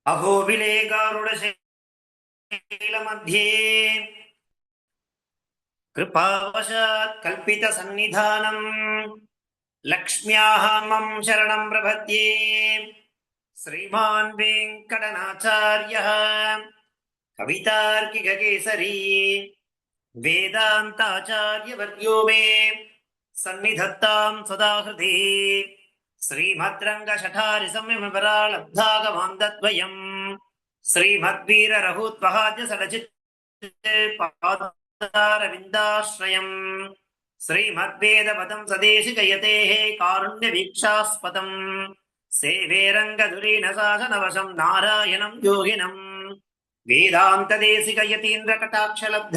अहोविलेगारुडशैलमध्ये कृपावशात् कल्पितसन्निधानम् लक्ष्म्याः मम शरणं प्रपद्ये। श्रीमान् वेङ्कटनाचार्यः कवितार्किककेसरी वेदान्ताचार्यवर्यो मे सन्निधत्तां सदा हृदि। श्रीमद्रङ्गशठारिसंयमपरालब्धागमान्दद्वयम् श्रीमद्वीररघुत्वहाद्य सडचित्पादारविन्दाश्रयम् श्रीमद्वेदपदं सदेशिकयतेः कारुण्यवीक्षास्पदम् सेवे रङ्गधुरीनशासनवशं नारायणं योगिनम् वेदान्तदेशिकयतीन्द्रकटाक्षलब्ध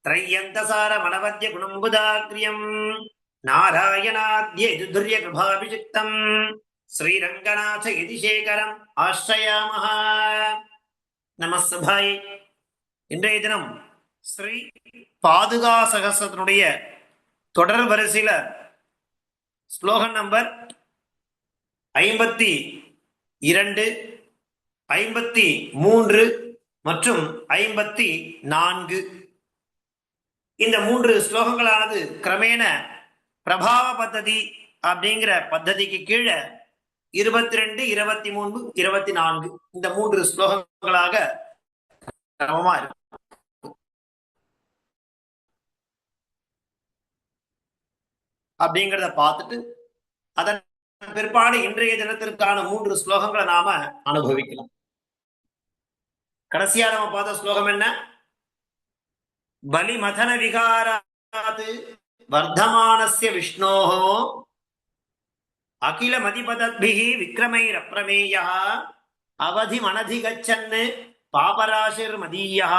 त्रय्यन्तसारमणवद्य गुणम्बुदाग्र्यम् नारायणाद्यैर्दुर्यकृभाभिषिक्तम् श्रीरङ्गनाथ यतिशेखरम् आश्रयामः। நமஸ்தபாய். இன்றைய தினம் ஸ்ரீ பாதுகா சகஸ்ரத்தினுடைய தொடர் வரிசையில ஸ்லோகன் நம்பர் 52, 53 மற்றும் 54 இந்த 3 ஸ்லோகங்களானது கிரமேண பிரபாவ பத்ததி அப்படிங்கிற பத்ததிக்கு கீழே 22, 23, 24 இந்த 3 ஸ்லோகங்களாக கிரமமா இருக்கு. அப்படிங்கிறத பார்த்துட்டு அதன் பிற்பாடு இன்றைய தினத்திற்கான 3 ஸ்லோகங்களை நாம அனுபவிக்கலாம். கடைசியா நம்ம பார்த்த ஸ்லோகம் என்ன? பலி மதன விகாராத் வர்தமானஸ்ய விஷ்ணோஹ அகில மதிபதத்பிஹி விக்ரமைரப்ரமேயः அவதி மனதி கச்சன் பாபராசிர் மதீயः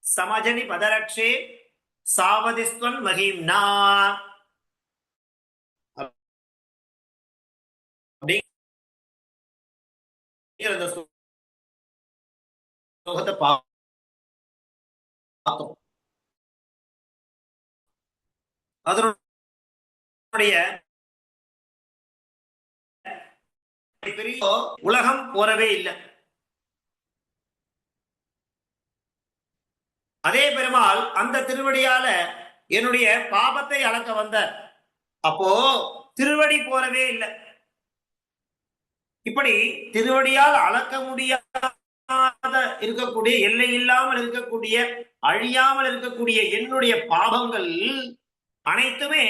சமஜனி பதரக்ஷே சாவதிஸ்வன் மகிம்னா. அதனுடைய உலகம் போறவே இல்லை. அதே பெருமாள் அந்த திருவடியால என்னுடைய பாபத்தை அளக்க வந்தார். அப்போ திருவடி போறவே இல்லை. இப்படி திருவடியால் அளக்க முடியாத இருக்கக்கூடிய, எல்லை இல்லாமல் இருக்கக்கூடிய, அழியாமல் இருக்கக்கூடிய என்னுடைய பாவங்கள் அனைத்துமே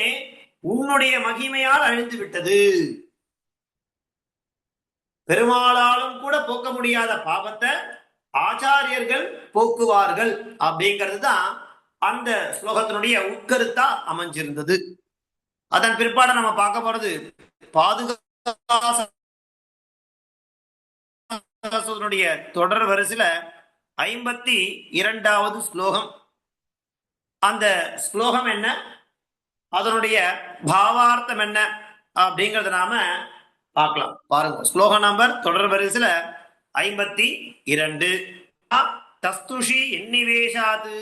உன்னுடைய மகிமையால் அழிந்து விட்டது. பெருமாளாலும் கூட போக்க முடியாத பாவத்தை ஆச்சாரியர்கள் போக்குவார்கள் அப்படிங்கிறது தான் அந்த ஸ்லோகத்தினுடைய உட்கருத்தா அமைஞ்சிருந்தது. அதன் பிற்பாடு நம்ம பார்க்க போறது பாதுகாசனுடைய தொடர் வரிசையில 52வது ஸ்லோகம். அந்த ஸ்லோகம் என்ன, அதனுடைய பாவார்த்தம் என்ன அப்படிங்கறத நாம பார்க்கலாம். பாருங்க, ஸ்லோக நம்பர் தொடர் வரிசையில 52. தஸ்துஷி என்னிவேஷாத்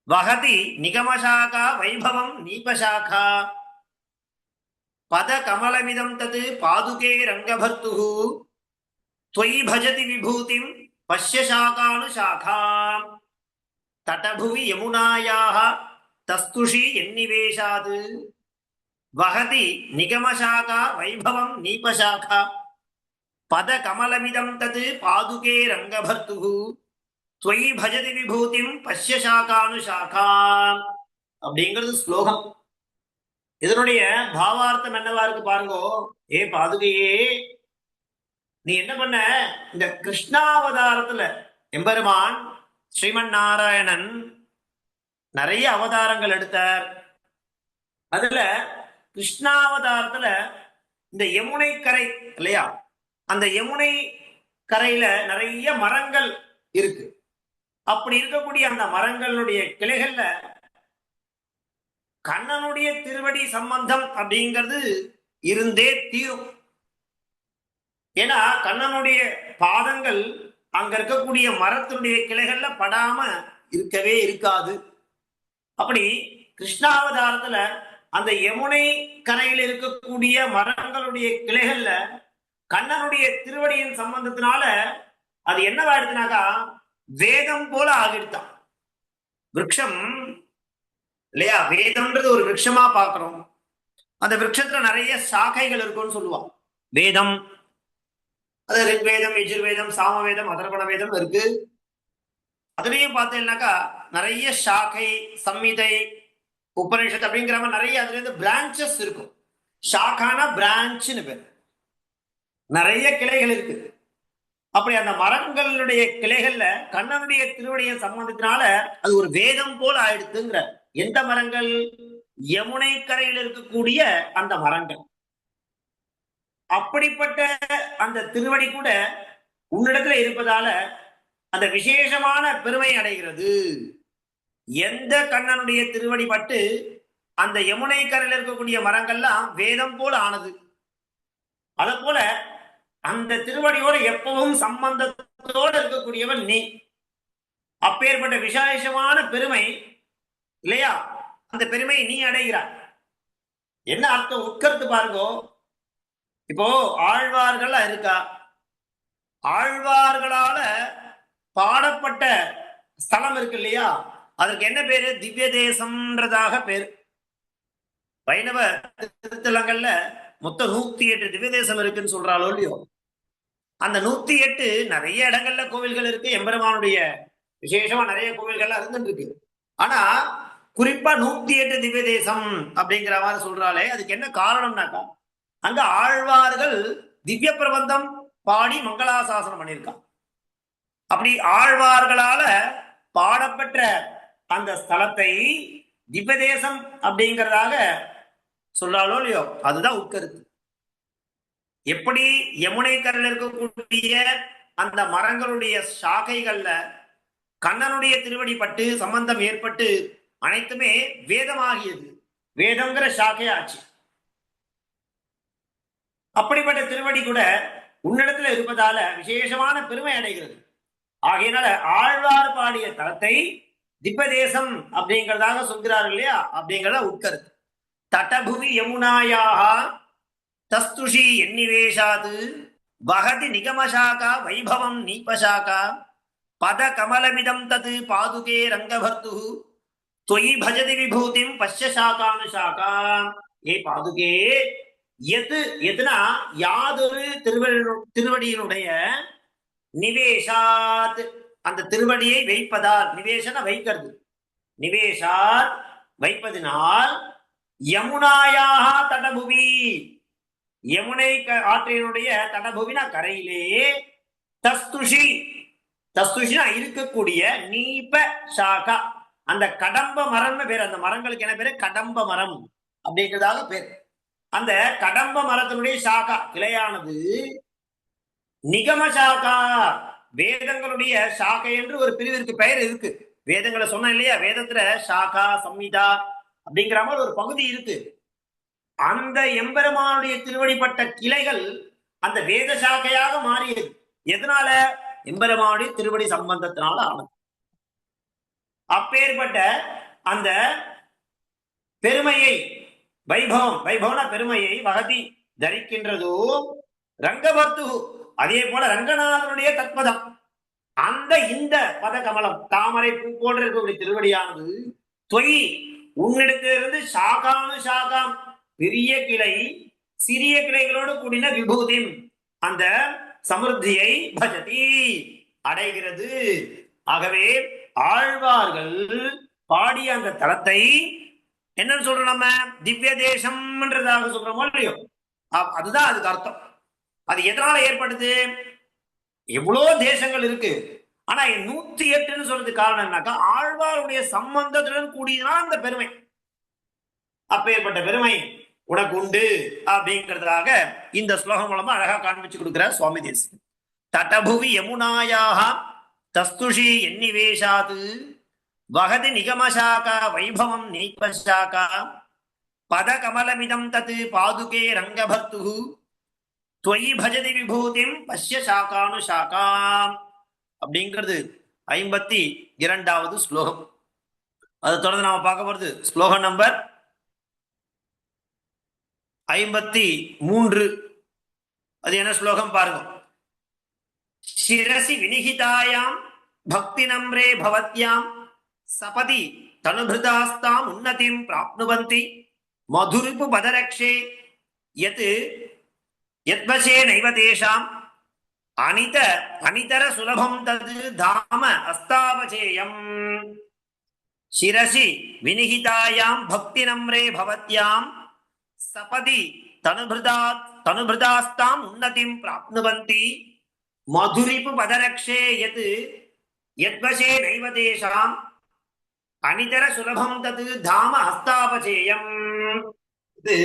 வஹதி நிகமசாகா வைபவம் நீபசாகா பத கமலமிதம் தத் பாதுகே ரங்கபர்த்துஹு त्वयि भजति विभूतिं पश्य शाखानुशाखां तटभुवि यमुनायाः तस्तुषी यन्निवेशात् वहति निगमशाखा वैभवं नीपशाखा पदकमलमिदं तत् पादुके रङ्गभर्तुः त्वयि भजति विभूतिं पश्य शाखानुशाखां அப்படிங்கிறது ஸ்லோகம். இதனுடைய பாவார்த்தம் என்னவா இருக்கு பாருங்கோ. ஏ பாதுகையே, நீ என்ன பண்ண, இந்த கிருஷ்ணாவதாரத்துல எம்பெருமான் ஸ்ரீமன் நாராயணன் நிறைய அவதாரங்கள் எடுத்தார். அதுல கிருஷ்ணாவதாரத்துல இந்த யமுனை கரை இல்லையா, அந்த யமுனை கரையில நிறைய மரங்கள் இருக்கு. அப்படி இருக்கக்கூடிய அந்த மரங்களுடைய கிளைகள்ல கண்ணனுடைய திருவடி சம்பந்தம் அப்படிங்கிறது இருந்தே தீரும். ஏன்னா கண்ணனுடைய பாதங்கள் அங்க இருக்கக்கூடிய மரத்தினுடைய கிளைகள்ல படாம இருக்கவே இருக்காது. அப்படி கிருஷ்ணாவதாரத்துல அந்த யமுனை கரையில் இருக்கக்கூடிய மரங்களுடைய கிளைகள்ல கண்ணனுடைய திருவடியின் சம்பந்தத்தினால அது என்னவாயிடுச்சுனாக்கா வேதம் போல ஆகிடுத்தான். விருட்சம் இல்லையா, வேதம்ன்றது ஒரு விருட்சமா பார்க்கிறோம். அந்த விருட்சத்துல நிறைய சாக்கைகள் இருக்கும்னு சொல்லுவான். வேதம் அது ரிக்வேதம், யஜுர்வேதம், சாமவேதம், அதர்வண வேதம் இருக்கு. அதுலயும் பார்த்தீங்கன்னாக்கா நிறைய சாக்கை, சம்மிதை, உபநிஷத் அப்படிங்கிற மாதிரி நிறைய அதுல இருந்து பிரான்சஸ் இருக்கும். ஷாக்கான பிரான்ச்னு பேர். நிறைய கிளைகள் இருக்கு. அப்படி அந்த மரங்களுடைய கிளைகள்ல கண்ணனுடைய திருவடியை சம்பந்தத்தினால அது ஒரு வேதம் போல ஆயிடுத்துங்கிற. எந்த மரங்கள்? யமுனை கரையில் இருக்கக்கூடிய அந்த மரங்கள். அப்படிப்பட்ட அந்த திருவடி கூட உன்னிடத்துல இருப்பதால அந்த விசேஷமான பெருமை அடைகிறது. எந்த கண்ணனுடைய திருவடி பட்டு அந்த யமுனை கரையில் இருக்கக்கூடிய மரங்கள்லாம் வேதம் போல ஆனது. அத போல அந்த திருவடியோட எப்பவும் சம்பந்தத்தோடு இருக்கக்கூடியவன் நீ. அப்பேற்பட்ட விசேஷமான பெருமை இல்லையா, அந்த பெருமை நீ அடைகிறாய். என்ன அர்த்தம் உட்கருத்து பாருங்கோ. இப்போ ஆழ்வார்கள் இருக்கா, ஆழ்வார்களால பாடப்பட்ட ஸ்தலம் இருக்கு இல்லையா, அதற்கு என்ன பேரு? திவ்ய தேசம்ன்றதாக பேரு. வைணவ திருத்தலங்கள்ல மொத்தம் 108 திவ்ய தேசம் இருக்குன்னு சொல்றாளோ இல்லையோ, அந்த 108 நிறைய இடங்கள்ல கோவில்கள் இருக்கு. எம்பெருமானுடைய விசேஷமா நிறைய கோவில்கள்லாம் இருந்துட்டு இருக்கு. ஆனா குறிப்பா 108 திவ்ய தேசம் அப்படிங்கிற மாதிரி சொல்றாலே அதுக்கு என்ன காரணம்னாக்கா, அங்க ஆழ்வார்கள் திவ்ய பிரபந்தம் பாடி மங்களாசாசனம் பண்ணியிருக்கான். அப்படி ஆழ்வார்களால பாடப்பெற்ற அந்த ஸ்தலத்தை திவ்ய தேசம் அப்படிங்கிறதாக சொல்றாலோ இல்லையோ, அதுதான் உட்கருத்து. எப்படி யமுனை கரையில் இருக்கக்கூடிய அந்த மரங்களுடைய சாக்கைகள்ல கண்ணனுடைய திருவடி பட்டு சம்பந்தம் ஏற்பட்டு அனைத்துமே வேதமாகியது, வேதங்கிற சாக்கையாச்சு. அப்படிப்பட்ட திருவடி கூட உன்னிடத்துல இருப்பதால விசேஷமான பெருமை அடைகிறது. ஆகையினால ஆழ்வார் பாடிய தலத்தை திப்பதேசம் அப்படிங்கிறதாக சொல்கிறார் இல்லையா, அப்படிங்கிறத உட்கருத்து. தடபுவி யமுனாயாக தஸ்துஷி என்னிவேஷாது வகதி நிகமசாகா வைபவம் நீபசாகா பத கமலமிதம் தது பாதுகே ரங்கபர்த்து தொயி பஜதி விபூதிம் பஷ்ய சாகானுசாகா. ஏ பாதுகே, எது எதுனா யாதொரு திருவடியினுடைய நிவேஷாத், அந்த திருவடியை வைப்பதால், நிவேஷன வைக்கிறது, நிவேஷாத் வைப்பதினால் யமுனாயாக தடபுவி, யமுனை ஆற்றினுடைய தடபுவினா கரையிலே, தஸ்துஷி, தஸ்துஷினா இருக்கக்கூடிய, நீப சாகா அந்த கடம்ப மரம்னு பேர். அந்த மரங்களுக்கு என்ன பேரு? கடம்ப மரம் அப்படிங்கிறதாக பேர். அந்த கடம்ப மரத்தினுடைய சாகா கிளையானது நிகம சாகா, வேதங்களுடைய சாகை என்று ஒரு பிரிவிற்கு பெயர் இருக்கு. வேதங்களை சொன்ன இல்லையா, வேதத்துல சாகா சம்ஹிதா அப்படிங்கிற மாதிரி ஒரு பகுதி இருக்கு. அந்த எம்பெருமானுடைய திருவடிப்பட்ட கிளைகள் அந்த வேத சாக்கையாக மாறியது. எதனால? எம்பெருமானுடைய திருவடி சம்பந்தத்தினால ஆனது. அப்பேற்பட்ட அந்த பெருமையை, வைபவம், வைபவன பெருமையை வகதி தரிக்கின்றதோ ரங்கபர்த்து, அதே போல ரங்கநாதனுடைய தத்பதம், அந்த இந்த பத கமலம் தாமரை பூ போன்ற இருக்கக்கூடிய திருவடியானது தொய் உன்னிடத்திலிருந்து சாகானு சாகாம், பெரிய கிளை சிறிய கிளைகளோடு கூடின விபூதி, அந்த சமிருத்தியை பஜதி அடைகிறது. ஆகவே ஆழ்வார்கள் பாடிய அந்த தலத்தை என்னன்னு சொல்றோம் நம்ம? திவ்ய தேசம்ன்றதாக சொல்றோமோ இல்லையோ, அதுதான் அதுக்கு அர்த்தம். அது எதனால ஏற்படுது? எவ்வளோ தேசங்கள் இருக்கு, ஆனா 108ன்னு சொல்றதுக்கு காரணம் என்னக்கா, ஆழ்வாருடைய சம்பந்தத்துடன் கூடியதான் அந்த பெருமை. அப்பேற்பட்ட பெருமை உனக்கு உண்டு அப்படிங்கிறதுக்காக இந்த ஸ்லோகம் மூலமா அழகா காண்பிச்சு கொடுக்கிற சுவாமி தேசிகன். தடபுவி யமுனாயாக தஸ்துஷி என்னிவேஷாது வகதி நிகமசாகா வைபவம் நீபசாகா பத கமலமிதம் தத்து பாதுகே ரங்கபர்த்து தொயி பஜதி விபூதிம் பஷ்ய சாகானு சாகா அப்படிங்கிறது 52வது ஸ்லோகம். அதை தொடர்ந்து நாம பார்க்க போறது ஸ்லோகம் நம்பர் 53. அது என்ன ஸ்லோகம் பாருங்க. சிரசி வினிகிதாயாம் பக்தி நம்ரே பவத்யாம் சபதி தனுபிருதாஸ்தாம் உன்னதிம் பிராப்னுவந்தி மதுரிப்பு பதரக்ஷே யத் யத்வசே நைவ தேஷாம் அனிதர சுலபம் தது தாம அஸ்தாவசேயம். சிரசி வினிகிதாயாம் பக்தி நம்ரே பவத்யாம் சபதி தனுபிருதாஸ்தாம் உன்னதிம் பிராப்னுவந்தி மதுரிப்பு பதரக்ஷே யத் யத்வசே நைவ தேஷாம் அனிதர சுலபம் தது தாம ஹஸ்தாபசேயம். இது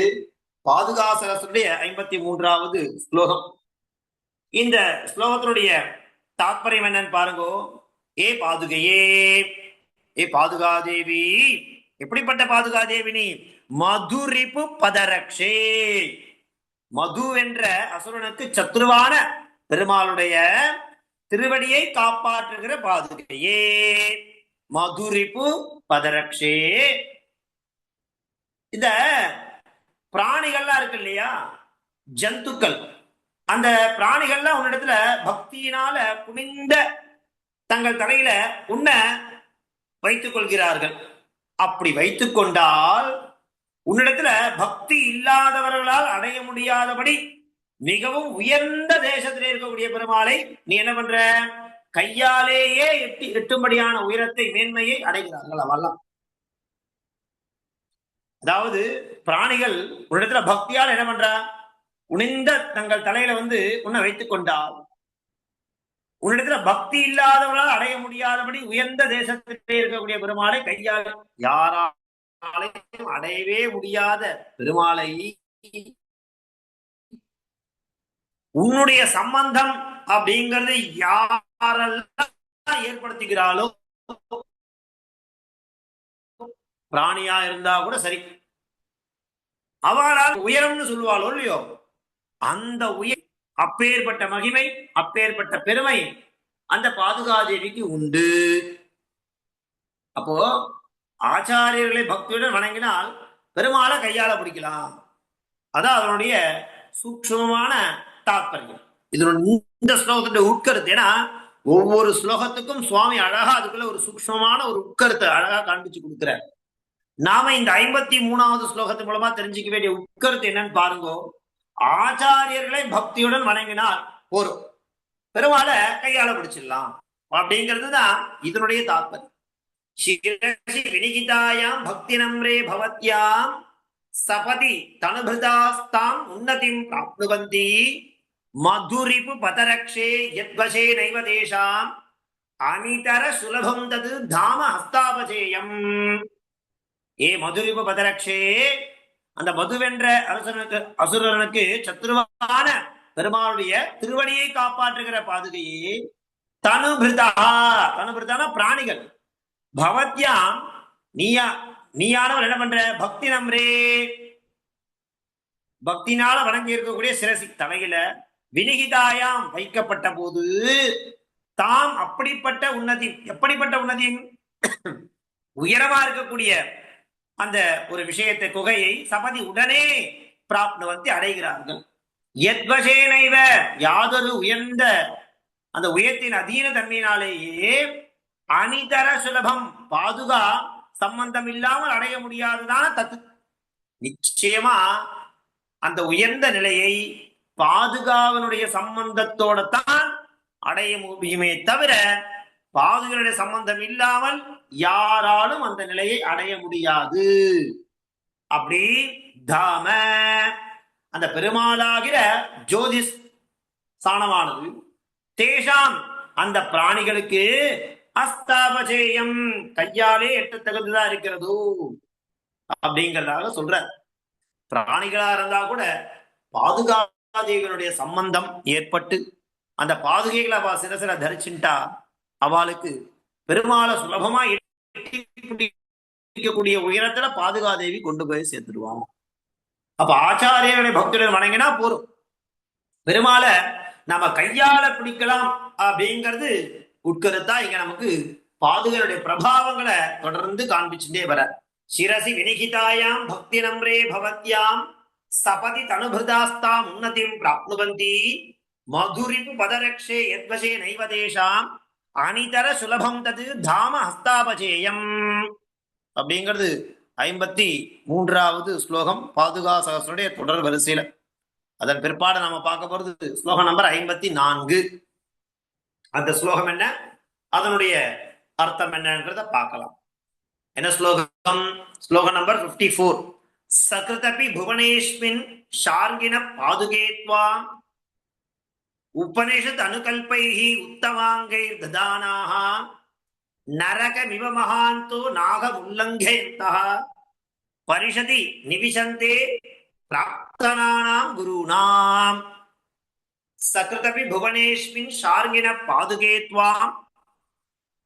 பாதுகாசரசுடைய 53வது ஸ்லோகம். இந்த ஸ்லோகத்தினுடைய தாற்பயம் என்னன்னு பாருங்கோ. ஏ பாதுகையே, ஏ பாதுகாதேவி, எப்படிப்பட்ட பாதுகாதேவி நீ? மதுரிப்பு பதரக்ஷே, மது என்ற அசுரனுக்கு சத்ருவான பெருமாளுடைய திருவடியை காப்பாற்றுகிற பாதுகையே. மதுரிப்பு பதரக்ஷே. இந்த பிராணிகள்லாம் இருக்கு இல்லையா, ஜந்துக்கள், அந்த பிராணிகள்லாம் உன்னிடத்துல பக்தியினால குனிந்த தங்கள் தலையில உன்னை வைத்துக் கொள்கிறார்கள். அப்படி வைத்துக் கொண்டால் உன்னிடத்துல பக்தி இல்லாதவர்களால் அடைய முடியாதபடி மிகவும் உயர்ந்த தேசத்திலே இருக்கக்கூடிய பெருமாளை நீ என்ன பண்ற? கையாலேயே எட்டும்படியான உயரத்தை, மேன்மையை அடைகிறார்கள் அவெல்லாம். அதாவது பிராணிகள் உன்னிடத்துல பக்தியால் என்ன பண்ற? உணிந்த தங்கள் தலையில உன்னை வைத்துக் கொண்டால் உன்னிடத்துல பக்தி இல்லாதவர்களால் அடைய முடியாதபடி உயர்ந்த தேசத்திலே இருக்கக்கூடிய பெருமாளை கையால், யாராலையும் அடையவே முடியாத பெருமாளை உன்னுடைய சம்பந்தம் அப்படிங்கிறது யாரெல்லாம் ஏற்படுத்துகிறாளோ, பிராணியா இருந்தா கூட சரி, அவளால் உயரம்னு சொல்லுவாளோ இல்லையோ, அந்த உயர், அப்பேற்பட்ட மகிமை, அப்பேற்பட்ட பெருமை அந்த பாதுகாதேவிக்கு உண்டு. அப்போ ஆச்சாரியர்களை பக்தியுடன் வணங்கினால் பெருமாளை கையால பிடிக்கலாம். அதான் அதனுடைய சூக்ஷ்மமான தாற்பயம். இந்த ஸ்லோகத்துடைய உட்கருத்து. ஏன்னா ஒவ்வொரு ஸ்லோகத்துக்கும் சுவாமி அழகா அதுக்குள்ள ஒரு சூக்ஷ்மமான ஒரு உட்கருத்தை அழகா காண்பிச்சு கொடுக்கிறார். நாம இந்த 53வது ஸ்லோகத்து மூலமா தெரிஞ்சுக்க வேண்டிய உட்கருத்து என்னன்னு பாருங்க. ஆச்சாரியர்களை பக்தியுடன் வணங்கினால் ஒரு பெருமாளை கையால பிடிச்சிடலாம் அப்படிங்கிறது தான் இதனுடைய தாற்பயம். சிரசி வினிகிதாயாம் பக்தி நம்ரே பவத்யாம் சபதி தனுபிருதாஸ்தாம் உன்னதிம் பிராப்னுவந்தி மதுரிப்பு பதரக்ஷே யத்வசே நைவ தேஷாம் அனிதர சுலபம் தது தாம ஹஸ்தாபசேயம். ஏ மதுரிப்பு பதரக்ஷே, அந்த மதுவென்ற அசுரனுக்கு சத்ருவான பெருமாளுடைய திருவடியை காப்பாற்றுகிற பாதுகையே. தனுபிருதா, தனுபிருதான பிராணிகள், பவத்யாம் நீயானவர் என்ன பண்ற? பக்தி நம்ரே, பக்தினால வணங்கி இருக்கக்கூடிய சிரசி தலையில வினிகிதாயாம் வைக்கப்பட்ட போது தாம் அப்படிப்பட்ட உன்னதி, எப்படிப்பட்ட உன்னதி? உயரமா இருக்கக்கூடிய அந்த ஒரு விஷயத்தை, குகையை சபதி உடனே பிராப்னுவந்தி அடைகிறார்கள். யத்வசேனைவ, யாதொரு உயர்ந்த அந்த உயர்த்தின் அதீன தன்மையினாலேயே அனிதர சுலபம், பாதுகா சம்பந்தம் இல்லாமல் அடைய முடியாததான தத்து. நிச்சயமா அந்த உயர்ந்த நிலையை பாதுகாவனுடைய சம்பந்தத்தோட தான் அடைய முடியுமே தவிர பாதுகளுடைய சம்பந்தம் இல்லாமல் யாராலும் அந்த நிலையை அடைய முடியாது. அப்படி தாம, அந்த பெருமாளாகிற ஜோதிஷ் சாணமானது தேஷாம் அந்த பிராணிகளுக்கு அஸ்தாபசேயம், கையாலே எட்ட தகுந்துதான் இருக்கிறது அப்படிங்கிறதாக சொல்ற. பிராணிகளா இருந்தா கூட பாதுகாதேவியனுடைய சம்பந்தம் ஏற்பட்டு அந்த பாதுகைகளை அவ சிரசில தரிச்சுட்டா அவளுக்கு பெருமாளை சுலபமா எட்டிக்கூடிய உயரத்துல பாதுகாதேவி கொண்டு போய் சேர்த்துடுவாங்க. அப்ப ஆச்சாரியர்களை பக்தர்கள் வணங்கினா போரும், பெருமாளை நம்ம கையால பிடிக்கலாம் அப்படிங்கிறது உட்கருத்தா இங்க நமக்கு பாதுகளுடைய பிரபாவங்களை தொடர்ந்து காண்பிச்சுட்டே வர. சிரசி வினிகிதாயாம் பக்தி நம்ரே பவத்யாம் சபதி தனுபிருதாஸ்தாம் உன்னதிம் பிராப்னுவந்தி மதுரிப்பு பதரக்ஷே யத்வசே நைவதேஷாம் அனிதர சுலபம் தது தாம ஹஸ்தாபஜேயம் அப்படிங்கிறது 53வது ஸ்லோகம் பாதுகா சகஸ்ரனுடைய தொடர் வரிசையில. அதன் பிற்பாடு நம்ம பார்க்க போறது ஸ்லோகம் நம்பர் 54. அந்த ஸ்லோகம் என்ன, அதனுடைய அர்த்தம் என்னன்றத பார்க்கலாம். என்ன ஸ்லோகம்? ஸ்லோகம் நம்பர் 54. சகிருதபி புவனேஸ்மின் ஷார்ங்கின பாதுகேத்வாம் உபனிஷத் அனுகல்பைஹி உத்தமாங்கைர் ததானாஹ நரகமிவ மகாந்தோ நாக உல்லங்கயந்தஹ பரிஷதி நிவிசந்தே பிராப்தனானாம் குருணாம். சகிருதபி புவனேஸ்மின் ஷார்ங்கின பாதுகேத்வாம்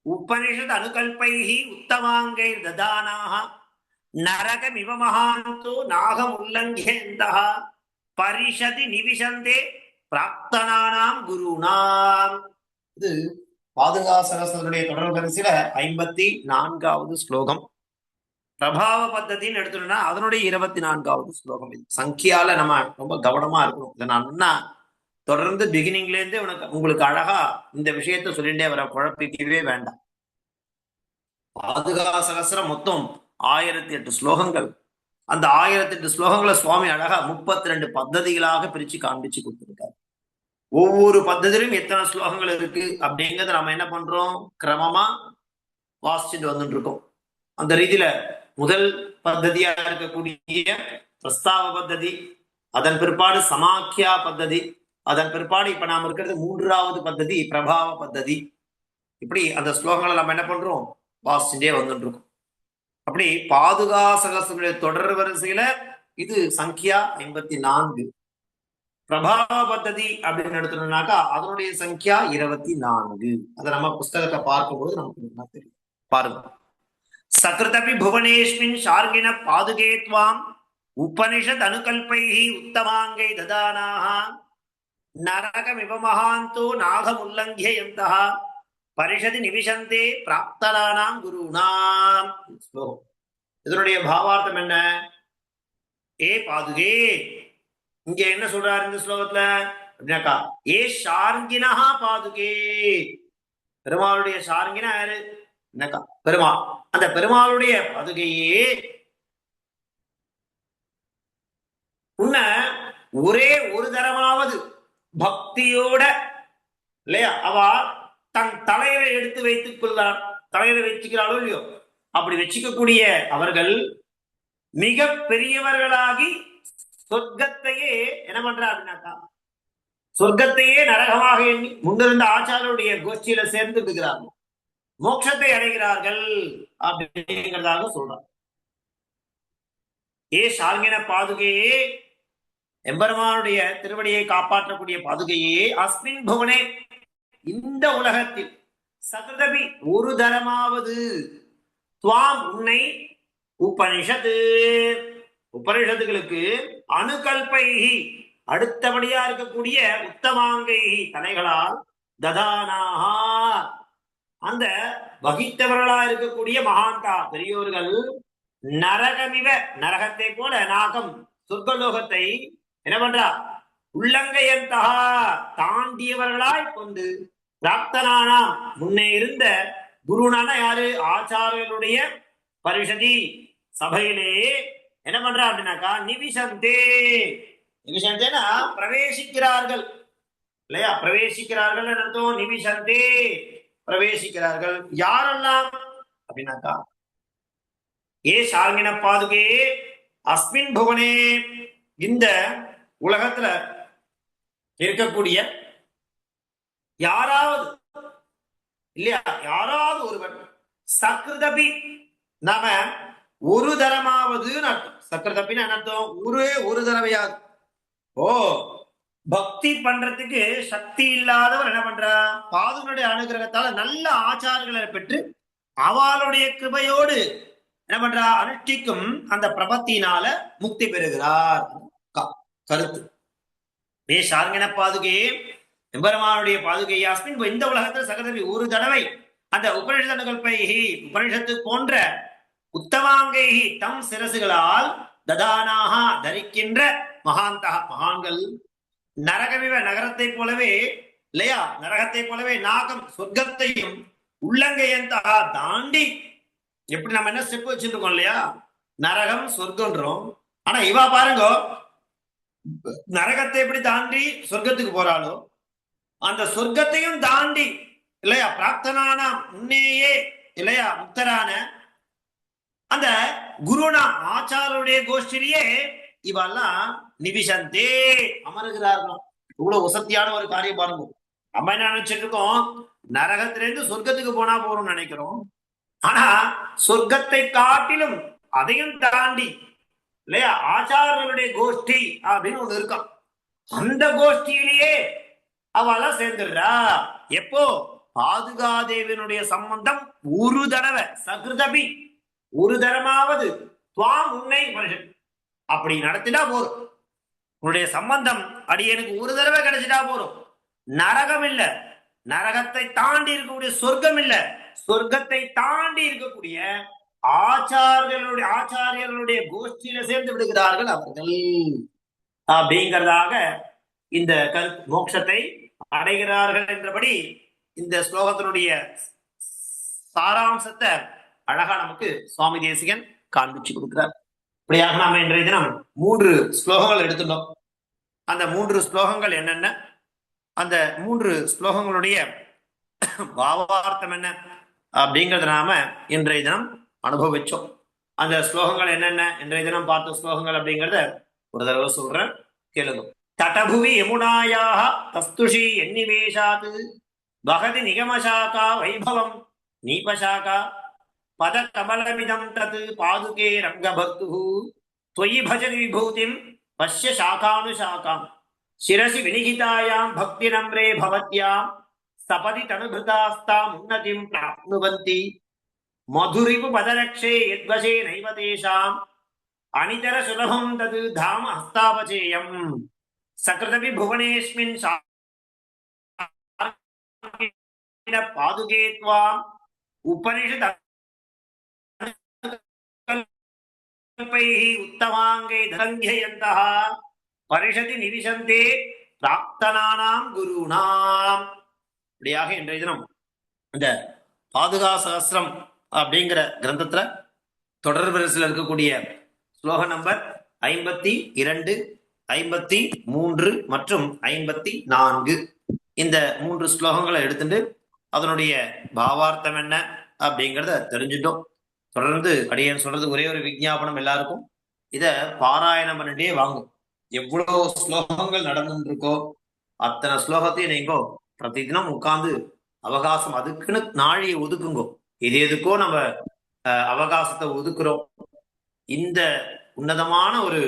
உபனிஷத் அனுகல்பைஹி உத்தமாங்கைர் ததானாஹ நரகமிவ மகாந்தோ நாகம் உல்லங்கயந்தஹ பரிஷதி நிவிசந்தே பிராப்தனானாம் குருணாம். இது பாதுகா சகஸ்ரனுடைய தொடர் வரிசையில 54வது ஸ்லோகம். பிரபாவ பத்தத்தின்னு எடுத்துட்டோம்னா அதனுடைய 24வது ஸ்லோகம். இது சங்கியால நம்ம ரொம்ப கவனமா இருக்கணும். இதை நான் தொடர்ந்து பிகினிங்ல இருந்தே உங்களுக்கு அழகா இந்த விஷயத்த சொல்லிட்டே வர, குழப்பிக்கவே வேண்டாம். பாதுகா சகஸ்ரம் மொத்தம் 1008 ஸ்லோகங்கள். அந்த 1008 ஸ்லோகங்களை சுவாமி அழகா 32 பத்ததிகளாக பிரிச்சு காண்பிச்சு கொடுத்திருக்காரு. ஒவ்வொரு பத்ததிலும் எத்தனை ஸ்லோகங்கள் இருக்கு அப்படிங்கறத நம்ம என்ன பண்றோம், கிரமமா வாசிச்சுட்டு வந்துட்டு இருக்கோம். அந்த ரீதியில முதல் பத்ததியா இருக்கக்கூடிய பிரஸ்தாவ பத்ததி, அதன் பிற்பாடு சமாக்கியா பத்ததி, அதன் பிற்பாடு இப்ப நாம இருக்கிறது 3வது பத்ததி பிரபாவ பத்ததி. இப்படி அந்த ஸ்லோகங்களை நம்ம என்ன பண்றோம், வாசிச்சுட்டே வந்துட்டு இருக்கோம். அப்படி பாதுகா சகஸ்ரனுடைய தொடர் வரிசையில இது சங்கியா 54. பிரபாவ பத்ததி அப்படின்னு எடுத்துட்டோம்னாக்கா அதனுடைய சங்கியா 24. அதை நம்ம புஸ்தகத்தை பார்க்கும்போது நமக்கு தெரியும். பாருங்க. சகிருதபி புவனேஸ்மின் ஷார்ங்கின பாதுகேத்வாம் உபனிஷத் அனுகல்பைஹி உத்தமாங்கை ததானாஹ நரகமிவ மகாந்தோ நாகம் உல்லங்கயந்தஹ பரிஷதி நிவிசந்தே பிராப்தனானாம் குருணாம். ஸ்லோகம். இதனுடைய பாவார்த்தம் என்ன? ஏ பாதுகே, இங்க என்ன சொல்றாரு இந்த ஸ்லோகத்துல அப்படின்னாக்கா, ஏ ஷார்ங்கினஹா பாதுகே, பெருமாளுடைய ஷார்ங்கினா யாரு? என்னக்கா பெருமாள். அந்த பெருமாளுடைய பாதுகையே உன்ன ஒரே ஒரு தரமாவது பக்தியோட இல்லையா அவ தன் தலையில எடுத்து வைத்துக் கொள்ளார், தலையில வச்சுக்கிறாளோ இல்லையோ, அப்படி வச்சுக்கக்கூடிய அவர்கள் மிக பெரியவர்களாகி சொர்க்கத்தையே என்ன பண்றா அப்படின்னாக்கா, சொர்க்கத்தையே நரகமாக எண்ணி முன்னிருந்த ஆச்சாரியருடைய கோஷ்டியில சேர்ந்து இருக்கிறார்கள், மோட்சத்தை அடைகிறார்கள் அப்படிங்கிறதாக சொல்றார். ஏ ஷார்ங்கின பாதுகையே, எம்பெருமானுடைய திருவடியை காப்பாற்றக்கூடிய பாதுகையே, அஸ்மின் புவனே, இந்த உலகத்தில் சகிருதபி ஒரு தரமாவது துவாம் உன்னை உபனிஷத்து, உபனிஷத்துகளுக்கு அணுகல்பைஹி அடுத்தபடியா இருக்கக்கூடிய உத்தமாங்கைஹி தலைகளால் ததானாஹா அந்த வகித்தவர்களா இருக்கக்கூடிய மகாந்தா பெரியோர்கள் நரகமிவ நரகத்தை போல நாகம் சொர்க்கலோகத்தை என்ன பண்றா உள்ளங்கையந்தகா தாண்டியவர்களாய் கொண்டு பிராப்தனானாம் முன்னே இருந்த குருனான யாரு ஆச்சாரியர்களுடைய பரிஷதி சபையிலே என்ன பண்றா அப்படின்னாக்கா நிவிசந்தே, நிவிசந்தேனா பிரவேசிக்கிறார்கள் இல்லையா, பிரவேசிக்கிறார்கள் அர்த்தம். நிவிசந்தே பிரவேசிக்கிறார்கள். யாரெல்லாம் அப்படின்னாக்கா, ஏ ஷார்ங்கின பாதுகே அஸ்மின் புவனே, இந்த உலகத்துல இருக்கக்கூடிய யாராவது இல்லையா, யாராவது ஒருவன் சக்ருதபி, நாம ஒரு தரமாவது அர்த்தம். சக்ருதபின்னு அர்த்தம் ஒரு தடவையாவது. ஓ பக்தி பண்றதுக்கு சக்தி இல்லாதவர் என்ன பண்றா, பாதுகனுடைய அனுகிரகத்தால நல்ல ஆச்சாரங்களை பெற்று அவளுடைய கிருபையோடு என்ன பண்றா, அனுஷ்டிக்கும் அந்த பிரபத்தினால முக்தி பெறுகிறார் கருத்து. ஏ ஷார்ங்கின பாதுகே, எம்பெருமானுடைய பாதுகை யாஸ்மின், இந்த உலகத்தில் சகதவி ஒரு தடவை அந்த உபனிஷத் அனுகல்பைஹி உபனிஷத்து போன்ற உத்தமாங்கைஹி தம் சிரசுகளால் ததானாக தரிக்கின்ற மகாந்தா மகான்கள் நரகமிவ நகரத்தை போலவே இல்லையா, நரகத்தை போலவே நாகம் சொர்க்கத்தையும் உள்ளங்கையந்தா தாண்டி, எப்படி நம்ம என்ன ஸ்டெப் வச்சுருக்கோம் இல்லையா, நரகம் சொர்க்கன்றோம். ஆனா இவா பாருங்க, நரகத்தை எப்படி தாண்டி சொர்க்கத்துக்கு போறாளோ அந்த சொர்க்கத்தையும் தாண்டி இல்லையா, பிரார்த்தனான முன்னேயே இல்லையா முக்தரான அந்த குருனா ஆச்சாரருடைய கோஷ்டிலேயே இவெல்லாம் நிவிசந்தே அமருகிறார்கள். இவ்வளவு வசதியான ஒரு காரியம் பாருங்க. நம்ம என்ன நினைச்சிட்டு இருக்கோம், நரகத்திலிருந்து சொர்க்கத்துக்கு போனா போறோம்னு நினைக்கிறோம். ஆனா சொர்க்கத்தை காட்டிலும் அதையும் தாண்டி இல்லையா ஆச்சாரர்களுடைய கோஷ்டி அப்படின்னு ஒண்ணு இருக்கான். அந்த கோஷ்டியிலேயே அவெல்லாம் சேர்ந்துடுறா. எப்போ பாதுகாதேவியனுடைய சம்பந்தம் ஒரு தடவை சகிருதபி ஒரு தரமாவது துவாம் உன்னை மனுஷன் அப்படி நடத்தினா போறோம். உன்னுடைய சம்பந்தம் அடியனுக்கு ஒரு தடவை கிடைச்சிட்டா போறோம். நரகம் இல்ல, நரகத்தை தாண்டி இருக்கக்கூடிய சொர்க்கம் இல்ல, சொர்க்கத்தை தாண்டி இருக்கக்கூடிய ஆச்சாரியர்களுடைய கோஷ்டியில சேர்ந்து விடுகிறார்கள் அவர்கள் அப்படிங்கிறதாக இந்த மோட்சத்தை அடைகிறார்கள் என்றபடி இந்த ஸ்லோகத்தினுடைய சாராம்சத்தை அழகா நமக்கு சுவாமி தேசிகன் காண்பிச்சு கொடுக்கிறார். இப்படியாக நாம இன்றைய தினம் 3 ஸ்லோகங்கள் எடுத்துட்டோம். அந்த 3 ஸ்லோகங்கள் என்னென்ன, அந்த 3 ஸ்லோகங்களுடைய பாவார்த்தம் என்ன அப்படிங்கறத நாம இன்றைய தினம் அனுபவிச்சோம். அந்த ஸ்லோகங்கள் என்னென்ன, இன்றைய தினம் பார்த்த ஸ்லோகங்கள் அப்படிங்கறத ஒரு தடவை சொல்றேன், கேளுங்க. தடபுவி யமுனாயாக தஸ்துஷி என்னிவேஷாத் பகதி நிகமசாகா வைபவம் நீபசாகா பத கமலமிதம் தத் பாதுகே ரங்கபர்த்து त्वयि भजति विभूतिं पश्य शाखानुशाखां शिरसि विनिहितायां भक्ति नम्रे भवत्यां सपदि तनुभृतास्ताम् उन्नतिं प्राप्नुवन्ति मधुरिपु पदरक्षे यद्वशे नैव तेषाम् अनितर सुलभं तत् धाम हस्तापचेयम् सकृदपि भुवनेऽस्मिन् पादुके त्वाम् उपनिषद उत्तमांगे धरंघ्ययन्तः परिषति निविशन्ते प्राक्तनानां गुरूणाम्. இப்படியாக இன்றைய தினம் இந்த பாதுகா சகஸ்ரம் அப்படிங்கிற கிரந்தத்துல தொடர் வரிசையில் இருக்கக்கூடிய ஸ்லோக நம்பர் 52, 53 மற்றும் 54 இந்த 3 ஸ்லோகங்களை எடுத்துட்டு அதனுடைய பாவார்த்தம் என்ன அப்படிங்கிறத தெரிஞ்சுட்டோம். தொடர்ந்து அடியேன் சொல்றது ஒரே ஒரு விஞ்ஞாபனம் எல்லாருக்கும், இத பாராயணம் பண்ணிட்டே வாங்கும். எவ்வளவு ஸ்லோகங்கள் நடந்துட்டு இருக்கோ அத்தனை ஸ்லோகத்தையும் நீங்க பிரதி தினம் உட்கார்ந்து அவகாசம் அதுக்குன்னு நாழியை ஒதுக்குங்கோ. இது எதுக்கோ நம்ம அவகாசத்தை ஒதுக்குறோம். இந்த உன்னதமான ஒரு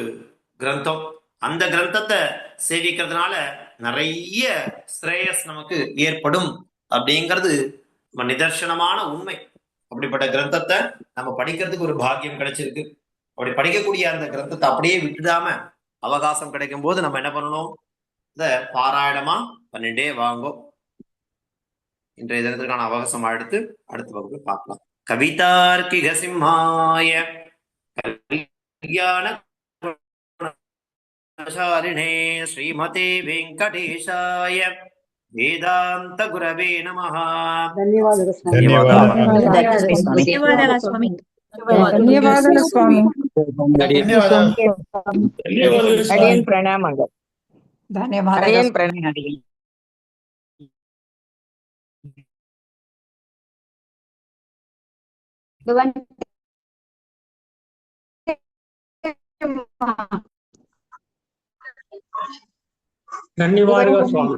கிரந்தம், அந்த கிரந்தத்தை சேவிக்கிறதுனால நிறைய ஸ்ரேயஸ் நமக்கு ஏற்படும் அப்படிங்கிறது நிதர்சனமான உண்மை. அப்படிப்பட்ட கிரந்தத்தை நம்ம படிக்கிறதுக்கு ஒரு பாக்கியம் கிடைச்சிருக்கு. அப்படி படிக்கக்கூடிய அந்த கிரந்தத்தை அப்படியே விட்டுடாம அவகாசம் கிடைக்கும் போது நம்ம என்ன பண்ணணும், இத பாராயணமா பண்ணிட்டே வாங்கோ. இன்றைய தினத்திற்கான அவகாசம் அடுத்த வகுப்பு பார்க்கலாம். கவிதார்க்கிக சிம்ஹாய கல்யாண ஸ்ரீமதே வெங்கடேஷாய வேதாந்த குரவே நமஹ. ಧನ್ಯವಾದಗಳು ಸ್ವಾಮಿ. ಅಡಿಯನ್ ಪ್ರಣಾಮಗಳು. ಧನ್ಯವಾದಗಳು. ಧನ್ಯವಾದಗಳು ಸ್ವಾಮಿ.